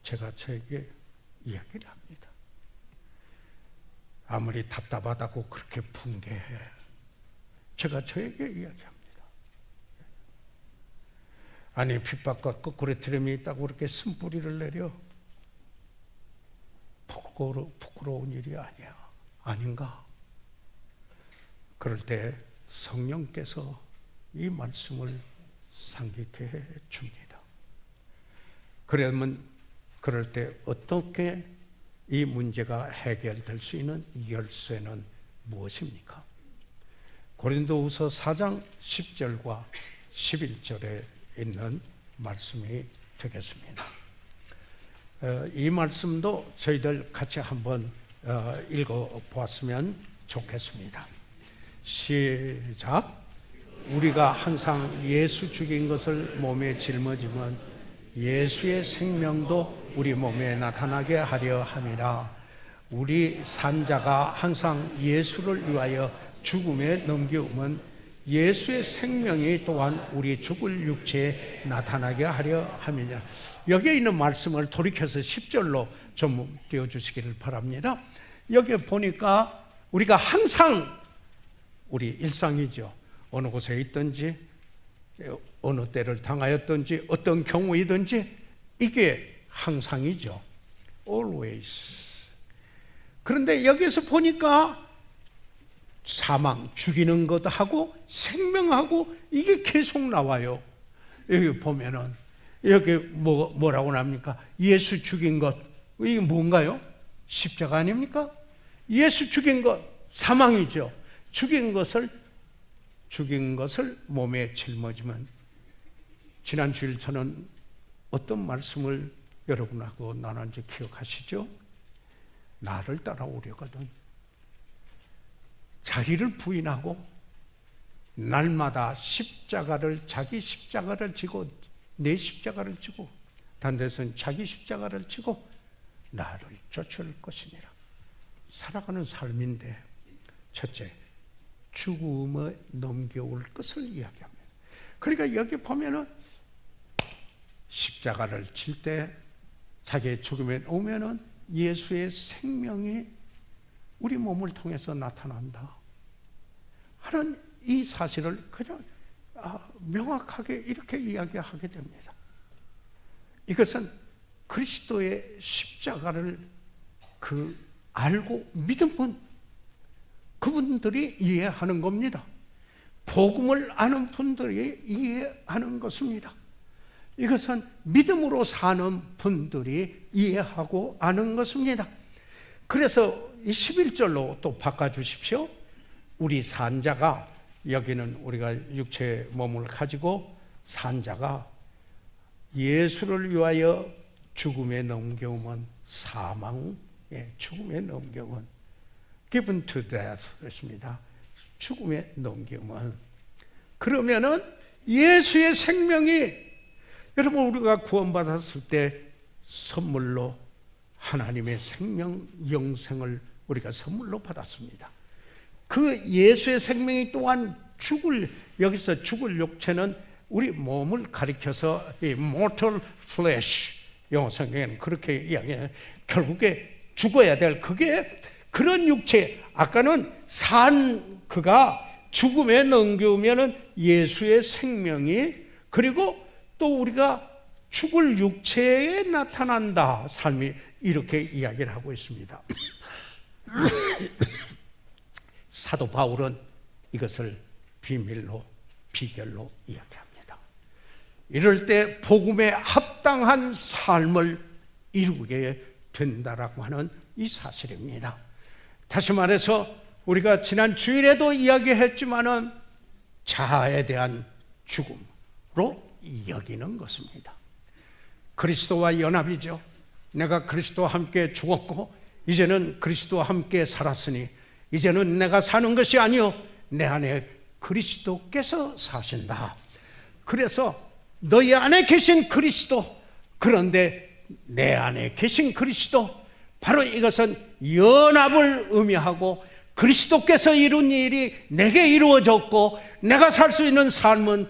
제가 저에게 이야기를 합니다. 아무리 답답하다고 그렇게 붕괴해, 제가 저에게 이야기합니다. 아니, 핍박과 거꾸로뜨림이 있다고 그렇게 쓴뿌리를 내려, 부끄러운 일이 아니야, 아닌가? 그럴 때 성령께서 이 말씀을 상기케 해 줍니다. 그러면 그럴 때 어떻게 이 문제가 해결될 수 있는 열쇠는 무엇입니까? 고린도후서 4장 10절과 11절에 있는 말씀이 되겠습니다. 이 말씀도 저희들 같이 한번 읽어보았으면 좋겠습니다. 시작. 우리가 항상 예수 죽인 것을 몸에 짊어지면 예수의 생명도 우리 몸에 나타나게 하려 함이라. 우리 산자가 항상 예수를 위하여 죽음에 넘겨오면 예수의 생명이 또한 우리 죽을 육체에 나타나게 하려 함이냐. 여기에 있는 말씀을 돌이켜서 10절로 좀 띄워주시기를 바랍니다. 여기 보니까 우리가 항상, 우리 일상이죠. 어느 곳에 있든지, 어느 때를 당하였든지, 어떤 경우이든지 이게 항상이죠. Always. 그런데 여기서 보니까 사망, 죽이는 것하고 생명하고 이게 계속 나와요. 여기 보면은 여기 뭐라고 나옵니까? 예수 죽인 것, 이게 뭔가요? 십자가 아닙니까? 예수 죽인 것, 사망이죠. 죽인 것을 몸에 짊어지면, 지난 주일 저는 어떤 말씀을 여러분하고 나눴는지 기억하시죠? 나를 따라오려거든 자기를 부인하고 날마다 자기 십자가를 지고, 내 십자가를 지고, 다른 데서는 자기 십자가를 지고 나를 쫓을 것이니라. 살아가는 삶인데, 첫째, 죽음에 넘겨올 것을 이야기합니다. 그러니까 여기 보면은 십자가를 칠 때 자기의 죽음에 오면은 예수의 생명이 우리 몸을 통해서 나타난다 하는 이 사실을 그냥 명확하게 이렇게 이야기하게 됩니다. 이것은 그리스도의 십자가를 알고 믿은 분, 그분들이 이해하는 겁니다. 복음을 아는 분들이 이해하는 것입니다. 이것은 믿음으로 사는 분들이 이해하고 아는 것입니다. 그래서 이 11절로 또 바꿔주십시오. 우리 산자가, 여기는 우리가 육체의 몸을 가지고 산자가 예수를 위하여 죽음에 넘겨오면 사망, 죽음에 넘겨오면 given to death 그렇습니다. 죽음에 넘겨오면, 그러면은 예수의 생명이, 여러분 우리가 구원받았을 때 선물로 하나님의 생명 영생을 우리가 선물로 받았습니다. 그 예수의 생명이 또한 여기서 죽을 육체는 우리 몸을 가리켜서 이 mortal flesh, 영어 성경에는 그렇게 이야기해요. 결국에 죽어야 될 그런 육체, 아까는 그가 죽음에 넘겨오면은 예수의 생명이, 그리고 또 우리가 죽을 육체에 나타난다, 삶이, 이렇게 이야기를 하고 있습니다. 사도 바울은 이것을 비밀로, 비결로 이야기합니다. 이럴 때 복음에 합당한 삶을 이루게 된다라고 하는 이 사실입니다. 다시 말해서 우리가 지난 주일에도 이야기했지만은 자아에 대한 죽음으로 여기는 것입니다. 그리스도와 연합이죠. 내가 그리스도와 함께 죽었고 이제는 그리스도와 함께 살았으니 이제는 내가 사는 것이 아니요 내 안에 그리스도께서 사신다. 그래서 너희 안에 계신 그리스도, 그런데 내 안에 계신 그리스도, 바로 이것은 연합을 의미하고 그리스도께서 이룬 일이 내게 이루어졌고 내가 살 수 있는 삶은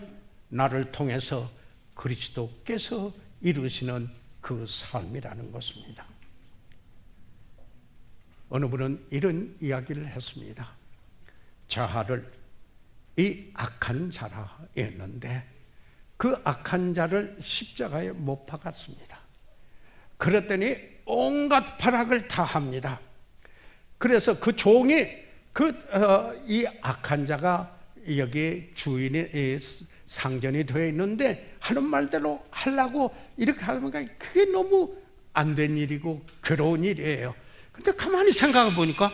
나를 통해서 그리스도께서 이루시는 그 삶이라는 것입니다. 어느 분은 이런 이야기를 했습니다. 자아를 이 악한 자라 했는데 그 악한 자를 십자가에 못 박았습니다. 그랬더니 온갖 발악을 다 합니다. 그래서 그 종이 이 악한 자가 여기 주인이 상전이 되어 있는데 하는 말대로 하려고 이렇게 하면 그게 너무 안 된 일이고 괴로운 일이에요. 근데 가만히 생각해 보니까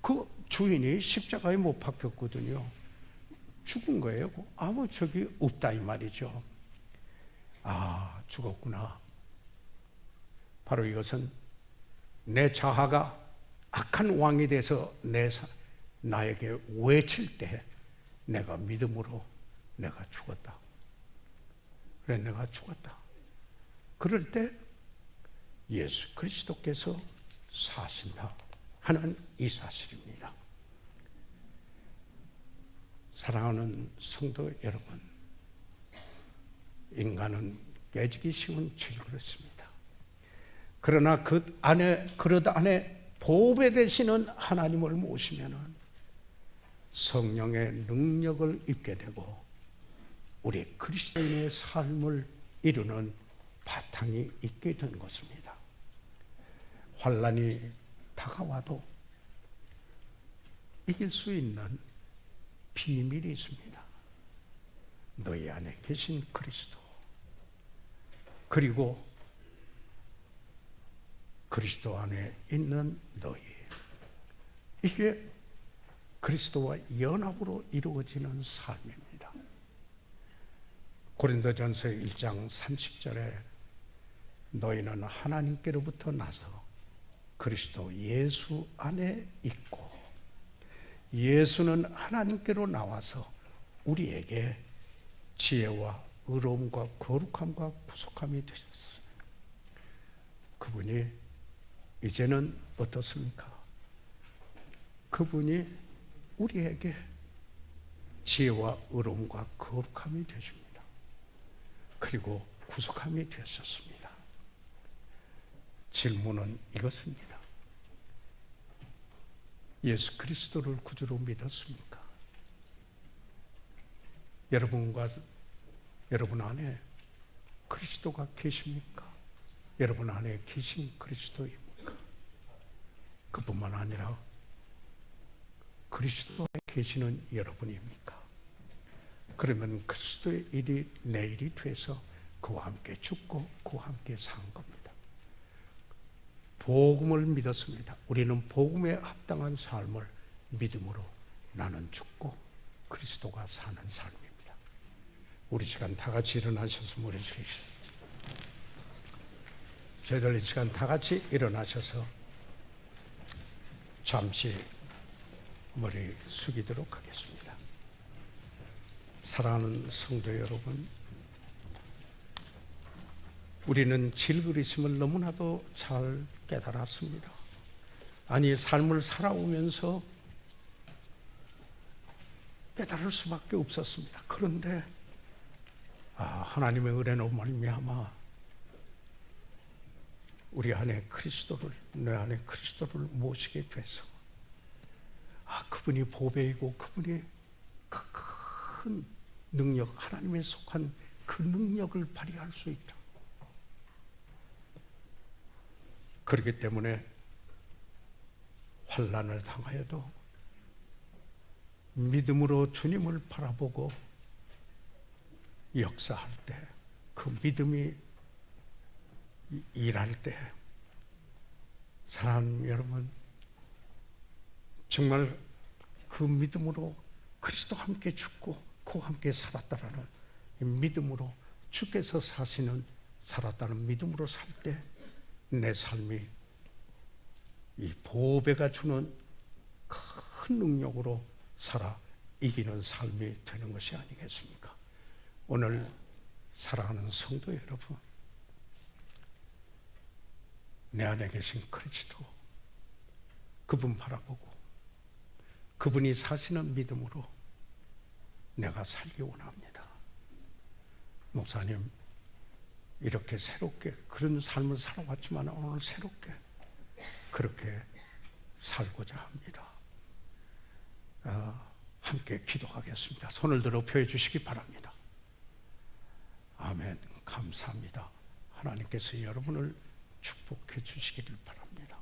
그 주인이 십자가에 못 박혔거든요. 죽은 거예요. 아무 적이 없다 이 말이죠. 아, 죽었구나. 바로 이것은 내 자아가 악한 왕이 돼서 나에게 외칠 때 내가 믿음으로 내가 죽었다. 그래, 내가 죽었다. 그럴 때 예수 그리스도께서 사신다 하는 이 사실입니다. 사랑하는 성도 여러분, 인간은 깨지기 쉬운 질그릇입니다. 그러나 그릇 안에 보배 되시는 하나님을 모시면은 성령의 능력을 입게 되고 우리 그리스도인의 삶을 이루는 바탕이 있게 된 것입니다. 환난이 다가와도 이길 수 있는 비밀이 있습니다. 너희 안에 계신 그리스도, 그리고 그리스도 안에 있는 너희, 이게 그리스도와 연합으로 이루어지는 삶입니다. 고린도전서 1장 30절에 너희는 하나님께로부터 나서 그리스도 예수 안에 있고 예수는 하나님께로 나와서 우리에게 지혜와 의로움과 거룩함과 부속함이 되셨어요. 그분이 이제는 어떻습니까? 그분이 우리에게 지혜와 의로움과 거룩함이 되십니다. 그리고 구속함이 되셨습니다. 질문은 이것입니다. 예수 그리스도를 구주로 믿었습니까? 여러분과 여러분 안에 그리스도가 계십니까? 여러분 안에 계신 그리스도입니까? 그뿐만 아니라 그리스도에 계시는 여러분입니까? 그러면 그리스도의 일이 내 일이 돼서 그와 함께 죽고 그와 함께 산 겁니다. 복음을 믿었습니다. 우리는 복음에 합당한 삶을 믿음으로 나는 죽고 그리스도가 사는 삶입니다. 우리 시간 다 같이 일어나셔서 머리 숙이시죠. 저희들 이 시간 다 같이 일어나셔서 잠시 머리 숙이도록 하겠습니다. 사랑하는 성도 여러분, 우리는 질그리심을 너무나도 잘 깨달았습니다. 아니, 삶을 살아오면서 깨달을 수밖에 없었습니다. 그런데 하나님의 은혜로 말미암아 우리 안에 그리스도를, 내 안에 그리스도를 모시게 돼서 그분이 보배이고 그분이 큰 능력, 하나님에 속한 그 능력을 발휘할 수 있다. 그렇기 때문에 환난을 당하여도 믿음으로 주님을 바라보고 역사할 때, 그 믿음이 일할 때, 사랑하는 여러분, 정말 그 믿음으로 그리스도와 함께 죽고 그와 함께 살았다라는 믿음으로, 주께서 사시는 살았다는 믿음으로 살 때 내 삶이 이 보배가 주는 큰 능력으로 살아 이기는 삶이 되는 것이 아니겠습니까? 오늘 사랑하는 성도 여러분, 내 안에 계신 그리스도, 그분 바라보고 그분이 사시는 믿음으로 내가 살기 원합니다. 목사님, 이렇게 새롭게 그런 삶을 살아왔지만 오늘 새롭게 그렇게 살고자 합니다. 함께 기도하겠습니다. 손을 들어 펴해 주시기 바랍니다. 아멘. 감사합니다. 하나님께서 여러분을 축복해 주시기를 바랍니다.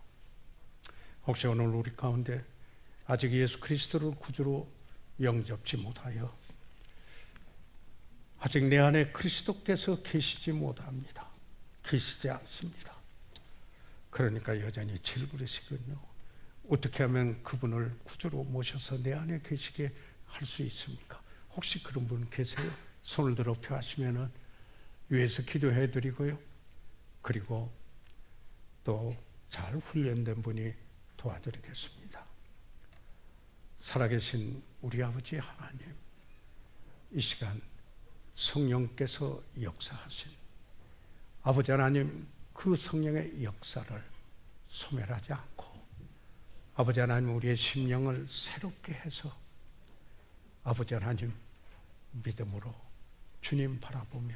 혹시 오늘 우리 가운데 아직 예수 그리스도를 구주로 영접지 못하여 아직 내 안에 그리스도께서 계시지 못합니다. 계시지 않습니다. 그러니까 여전히 질그릇이군요. 어떻게 하면 그분을 구주로 모셔서 내 안에 계시게 할 수 있습니까? 혹시 그런 분 계세요? 손을 들어 펴하시면은 위에서 기도해 드리고요. 그리고 또 잘 훈련된 분이 도와드리겠습니다. 살아계신 우리 아버지 하나님, 이 시간 성령께서 역사하신 아버지 하나님, 그 성령의 역사를 소멸하지 않고 아버지 하나님, 우리의 심령을 새롭게 해서 아버지 하나님 믿음으로 주님 바라보며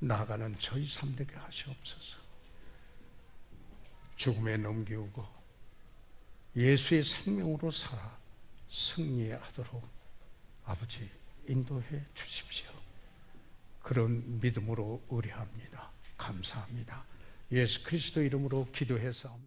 나아가는 저희 삶 되게 하시옵소서. 죽음에 넘기우고 예수의 생명으로 살아 승리하도록 아버지 인도해 주십시오. 그런 믿음으로 의뢰합니다. 감사합니다. 예수 그리스도 이름으로 기도해서